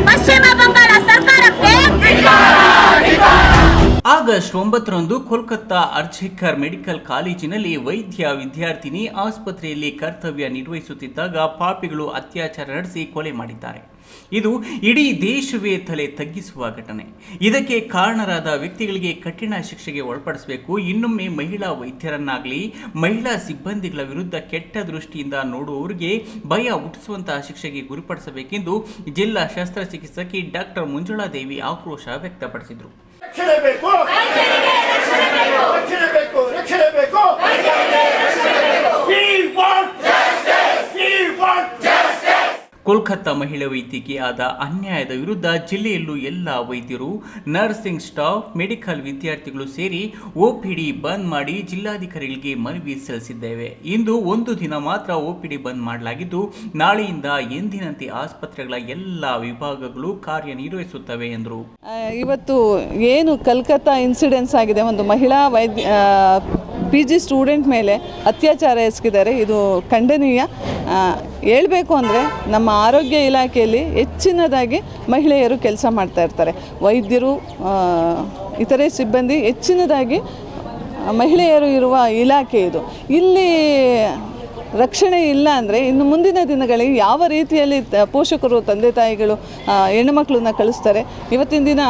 ಪಶ್ಚಿಮ ಬಂಗಾಳ ಸರ್ಕಾರಕ್ಕೆ August 9ರಂದು Kolkata ಅರ್ಜಿಕರ್ medical ಕಾಲೇಜಿನಲ್ಲಿ ವೈದ್ಯ ವಿದ್ಯಾರ್ಥಿನಿ ಆಸ್ಪತ್ರೆಯಲ್ಲಿ ಕರ್ತವ್ಯ ನಿರ್ವಹಿಸುತ್ತಿದ್ದಾಗ ಪಾಪಿಗಳು ಅತ್ಯಾಚಾರ ನಡೆಸಿ ಕೊಲೆ ಮಾಡಿದ್ದಾರೆ. ಇದು ಇಡೀ ದೇಶವೇ ತಲೆ ತಗ್ಗಿಸುವ ಘಟನೆ. ಇದಕ್ಕೆ ಕಾರಣರಾದ ವ್ಯಕ್ತಿಗಳಿಗೆ ಕಠಿಣ ಶಿಕ್ಷೆಗೆ ಒಳಪಡಿಸಬೇಕು. ಇನ್ನೊಮ್ಮೆ ಮಹಿಳಾ ವೈದ್ಯರನ್ನಾಗಲಿ ಮಹಿಳಾ ಸಿಬ್ಬಂದಿಗಳ ವಿರುದ್ಧ ಕೆಟ್ಟ ದೃಷ್ಟಿಯಿಂದ ನೋಡುವವರಿಗೆ ಭಯ ಹುಟ್ಟಿಸುವಂತಹ ಶಿಕ್ಷೆಗೆ ಗುರಿಪಡಿಸಬೇಕೆಂದು ಜಿಲ್ಲಾ ಶಸ್ತ್ರಚಿಕಿತ್ಸಕಿ ಡಾಕ್ಟರ್ ಮಂಜುಳಾದೇವಿ ಆಕ್ರೋಶ ವ್ಯಕ್ತಪಡಿಸಿದರು. ಕೋಲ್ಕತ್ತಾ ಮಹಿಳಾ ವೈದ್ಯಕೀಯ ಆದ ಅನ್ಯಾಯದ ವಿರುದ್ಧ ಜಿಲ್ಲೆಯಲ್ಲೂ ಎಲ್ಲ ವೈದ್ಯರು, ನರ್ಸಿಂಗ್ ಸ್ಟಾಫ್, ಮೆಡಿಕಲ್ ವಿದ್ಯಾರ್ಥಿಗಳು ಸೇರಿ ಒಪಿಡಿ ಬಂದ್ ಮಾಡಿ ಜಿಲ್ಲಾಧಿಕಾರಿಗಳಿಗೆ ಮನವಿ ಸಲ್ಲಿಸಿದ್ದೇವೆ. ಇಂದು ಒಂದು ದಿನ ಮಾತ್ರ ಒಪಿಡಿ ಬಂದ್ ಮಾಡಲಾಗಿದ್ದು, ನಾಳೆಯಿಂದ ಎಂದಿನಂತೆ ಆಸ್ಪತ್ರೆಗಳ ಎಲ್ಲ ವಿಭಾಗಗಳು ಕಾರ್ಯನಿರ್ವಹಿಸುತ್ತವೆ ಎಂದರು. ಇವತ್ತು ಏನು ಕಲ್ಕತ್ತಾ ಇನ್ಸಿಡೆನ್ಸ್ ಆಗಿದೆ, ಒಂದು ಮಹಿಳಾ PG ಸ್ಟೂಡೆಂಟ್ ಮೇಲೆ ಅತ್ಯಾಚಾರ ಎಸಗಿದ್ದಾರೆ. ಇದು ಖಂಡನೀಯ. ಹೇಳಬೇಕು ಅಂದರೆ ನಮ್ಮ ಆರೋಗ್ಯ ಇಲಾಖೆಯಲ್ಲಿ ಹೆಚ್ಚಿನದಾಗಿ ಮಹಿಳೆಯರು ಕೆಲಸ ಮಾಡ್ತಾ ಇರ್ತಾರೆ. ವೈದ್ಯರು, ಇತರೆ ಸಿಬ್ಬಂದಿ ಹೆಚ್ಚಿನದಾಗಿ ಮಹಿಳೆಯರು ಇರುವ ಇಲಾಖೆ ಇದು. ಇಲ್ಲಿ ರಕ್ಷಣೆ ಇಲ್ಲ ಅಂದರೆ ಇನ್ನು ಮುಂದಿನ ದಿನಗಳಿಗೆ ಯಾವ ರೀತಿಯಲ್ಲಿ ಪೋಷಕರು, ತಂದೆ ತಾಯಿಗಳು ಹೆಣ್ಣುಮಕ್ಕಳನ್ನ ಕಳಿಸ್ತಾರೆ. ಇವತ್ತಿನ ದಿನ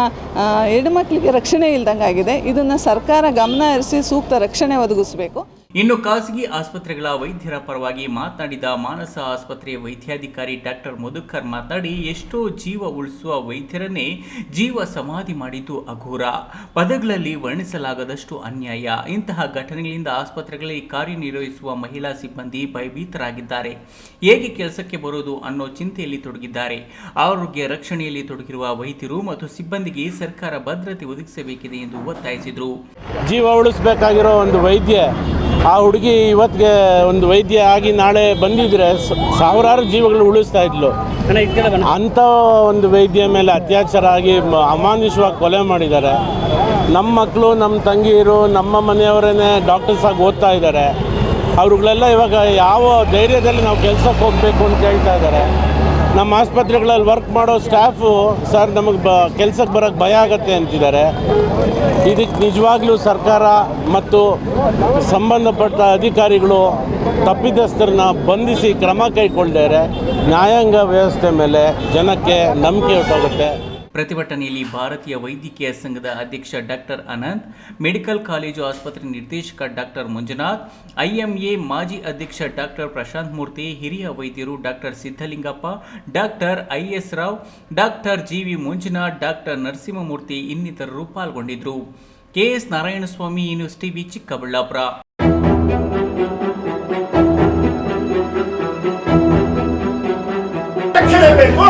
ಹೆಣ್ಣುಮಕ್ಕಳಿಗೆ ರಕ್ಷಣೆ ಇಲ್ದಂಗೆ ಆಗಿದೆ. ಇದನ್ನು ಸರ್ಕಾರ ಗಮನ ಹರಿಸಿ ಸೂಕ್ತ ರಕ್ಷಣೆ ಒದಗಿಸಬೇಕು. ಇನ್ನು ಖಾಸಗಿ ಆಸ್ಪತ್ರೆಗಳ ವೈದ್ಯರ ಪರವಾಗಿ ಮಾತನಾಡಿದ ಮಾನಸ ಆಸ್ಪತ್ರೆಯ ವೈದ್ಯಾಧಿಕಾರಿ ಡಾಕ್ಟರ್ ಮಧುಕರ್ ಮಾತನಾಡಿ, ಎಷ್ಟೋ ಜೀವ ಉಳಿಸುವ ವೈದ್ಯರನ್ನೇ ಜೀವ ಸಮಾಧಿ ಮಾಡಿದ್ದು ಅಘೋರ, ಪದಗಳಲ್ಲಿ ವರ್ಣಿಸಲಾಗದಷ್ಟು ಅನ್ಯಾಯ. ಇಂತಹ ಘಟನೆಗಳಿಂದ ಆಸ್ಪತ್ರೆಗಳಲ್ಲಿ ಕಾರ್ಯನಿರ್ವಹಿಸುವ ಮಹಿಳಾ ಸಿಬ್ಬಂದಿ ಭಯಭೀತರಾಗಿದ್ದಾರೆ. ಹೇಗೆ ಕೆಲಸಕ್ಕೆ ಬರೋದು ಅನ್ನೋ ಚಿಂತೆಯಲ್ಲಿ ತೊಡಗಿದ್ದಾರೆ. ಆರೋಗ್ಯ ರಕ್ಷಣೆಯಲ್ಲಿ ತೊಡಗಿರುವ ವೈದ್ಯರು ಮತ್ತು ಸಿಬ್ಬಂದಿಗೆ ಸರ್ಕಾರ ಭದ್ರತೆ ಒದಗಿಸಬೇಕಿದೆ ಎಂದು ಒತ್ತಾಯಿಸಿದರು. ಜೀವ ಉಳಿಸಬೇಕಾಗಿರೋ ಒಂದು ವೈದ್ಯ, ಆ ಹುಡುಗಿ ಇವತ್ತಿಗೆ ಒಂದು ವೈದ್ಯ ಆಗಿ ನಾಳೆ ಬಂದಿದ್ರೆ ಸಾವಿರಾರು ಜೀವಗಳು ಉಳಿಸ್ತಾ ಇದ್ಲು. ಅಂಥ ಒಂದು ವೈದ್ಯ ಮೇಲೆ ಅತ್ಯಾಚಾರ ಆಗಿ ಅಮಾನುಷವಾಗಿ ಕೊಲೆ ಮಾಡಿದ್ದಾರೆ. ನಮ್ಮ ಮಕ್ಕಳು, ನಮ್ಮ ತಂಗಿಯರು, ನಮ್ಮ ಮನೆಯವರೇ ಡಾಕ್ಟರ್ಸ್ ಆಗಿ ಓದ್ತಾ ಇದ್ದಾರೆ. ಅವ್ರುಗಳೆಲ್ಲ ಇವಾಗ ಯಾವ ಧೈರ್ಯದಲ್ಲಿ ನಾವು ಕೆಲಸಕ್ಕೆ ಹೋಗಬೇಕು ಅಂತ ಕೇಳ್ತಾ ಇದ್ದಾರೆ. ನಮ್ಮ ಆಸ್ಪತ್ರೆಗಳಲ್ಲಿ ವರ್ಕ್ ಮಾಡೋ ಸ್ಟಾಫು, ಸರ್ ನಮಗೆ ಕೆಲಸಕ್ಕೆ ಬರೋಕ್ಕೆ ಭಯ ಆಗುತ್ತೆ ಅಂತಿದ್ದಾರೆ. ಇದಕ್ಕೆ ನಿಜವಾಗ್ಲೂ ಸರ್ಕಾರ ಮತ್ತು ಸಂಬಂಧಪಟ್ಟ ಅಧಿಕಾರಿಗಳು ತಪ್ಪಿತಸ್ಥರನ್ನ ಬಂಧಿಸಿ ಕ್ರಮ ಕೈಗೊಳ್ಳಿದರೆ ನ್ಯಾಯಾಂಗ ವ್ಯವಸ್ಥೆ ಮೇಲೆ ಜನಕ್ಕೆ ನಂಬಿಕೆ ಹೊರಟೋಗುತ್ತೆ. ಪ್ರತಿಭಟನೆಯಲ್ಲಿ ಭಾರತೀಯ ವೈದ್ಯಕೀಯ ಸಂಘದ ಅಧ್ಯಕ್ಷ ಡಾಕ್ಟರ್ ಅನಂತ್, ಮೆಡಿಕಲ್ ಕಾಲೇಜು ಆಸ್ಪತ್ರೆ ನಿರ್ದೇಶಕ ಡಾಕ್ಟರ್ ಮಂಜುನಾಥ್, IMA ಮಾಜಿ ಅಧ್ಯಕ್ಷ ಡಾಕ್ಟರ್ ಪ್ರಶಾಂತ್ ಮೂರ್ತಿ, ಹಿರಿಯ ವೈದ್ಯರು doctor Siddalingappa, doctor IS Rao, doctor GV Manjunath, doctor Narasimhamurthy ಇನ್ನಿತರರು ಪಾಲ್ಗೊಂಡಿದ್ದರು. KS Narayanaswamy, news TV, Chikkaballapur. ರಕ್ಷಣೆ ಬೇಕು.